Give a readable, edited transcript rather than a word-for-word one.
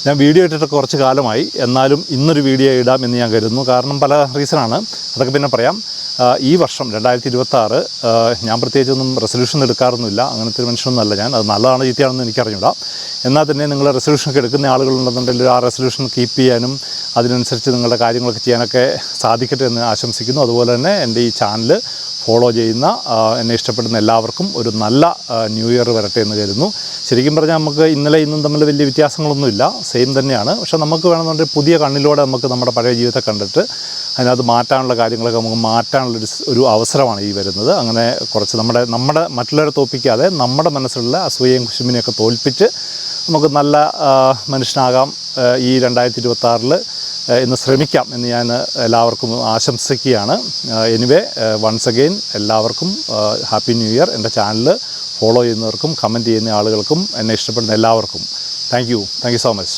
ഞാൻ വീഡിയോ ഇട്ടിട്ട് കുറച്ച് കാലമായി, എന്നാലും ഇന്നൊരു വീഡിയോ ഇടാമെന്ന് ഞാൻ കരുതുന്നു. കാരണം പല റീസണാണ്, അതൊക്കെ പിന്നെ പറയാം. ഈ വർഷം 2026 ഞാൻ പ്രത്യേകിച്ചൊന്നും റെസൊല്യൂഷൻ എടുക്കാറൊന്നുമില്ല. അങ്ങനത്തെ ഒരു മനുഷ്യനൊന്നുമല്ല ഞാൻ. അത് നല്ലതാണ് ചീത്തയാണെന്ന് എനിക്കറിഞ്ഞൂടാ. എന്നാൽ തന്നെ നിങ്ങൾ റെസൊല്യൂഷനൊക്കെ എടുക്കുന്ന ആളുകളുണ്ടെന്നുണ്ടെങ്കിൽ ആ റെസൊല്യൂഷൻ കീപ്പ് ചെയ്യാനും അതിനനുസരിച്ച് നിങ്ങളുടെ കാര്യങ്ങളൊക്കെ ചെയ്യാനൊക്കെ സാധിക്കട്ടെ എന്ന് ആശംസിക്കുന്നു. അതുപോലെ തന്നെ എൻ്റെ ഈ ചാനൽ ഫോളോ ചെയ്യുന്ന എന്നെ ഇഷ്ടപ്പെടുന്ന എല്ലാവർക്കും ഒരു നല്ല ന്യൂ ഇയർ വരട്ടെ എന്ന് കരുതുന്നു. ശരിക്കും പറഞ്ഞാൽ നമുക്ക് ഇന്നലെ ഇന്നും തമ്മിൽ വലിയ വ്യത്യാസങ്ങളൊന്നുമില്ല, സെയിം തന്നെയാണ്. പക്ഷേ നമുക്ക് വേണമെന്നുണ്ടെങ്കിൽ പുതിയ കണ്ണിലൂടെ നമുക്ക് നമ്മുടെ പഴയ ജീവിതത്തെ കണ്ടിട്ട് അതിനകത്ത് മാറ്റാനുള്ള കാര്യങ്ങളൊക്കെ നമുക്ക് മാറ്റാനുള്ളൊരു അവസരമാണ് ഈ വരുന്നത്. അങ്ങനെ കുറച്ച് നമ്മുടെ മറ്റുള്ളവരെ തോൽപ്പിക്കാതെ നമ്മുടെ മനസ്സിലുള്ള അസൂയയും കുശുമ്പിനെയൊക്കെ തോൽപ്പിച്ച് നമുക്ക് നല്ല മനുഷ്യനാകാം ഈ 2026 ഇന്ന് ശ്രമിക്കാം എന്ന് ഞാൻ എല്ലാവർക്കും ആശംസിക്കുകയാണ്. എനിവേ വൺസ് അഗെയിൻ എല്ലാവർക്കും ഹാപ്പി ന്യൂ ഇയർ. എൻ്റെ ചാനൽ ഫോളോ ചെയ്യുന്നവർക്കും കമൻറ്റ് ചെയ്യുന്ന ആളുകൾക്കും എന്നെ ഇഷ്ടപ്പെടുന്ന എല്ലാവർക്കും താങ്ക് യു സോ മച്ച്.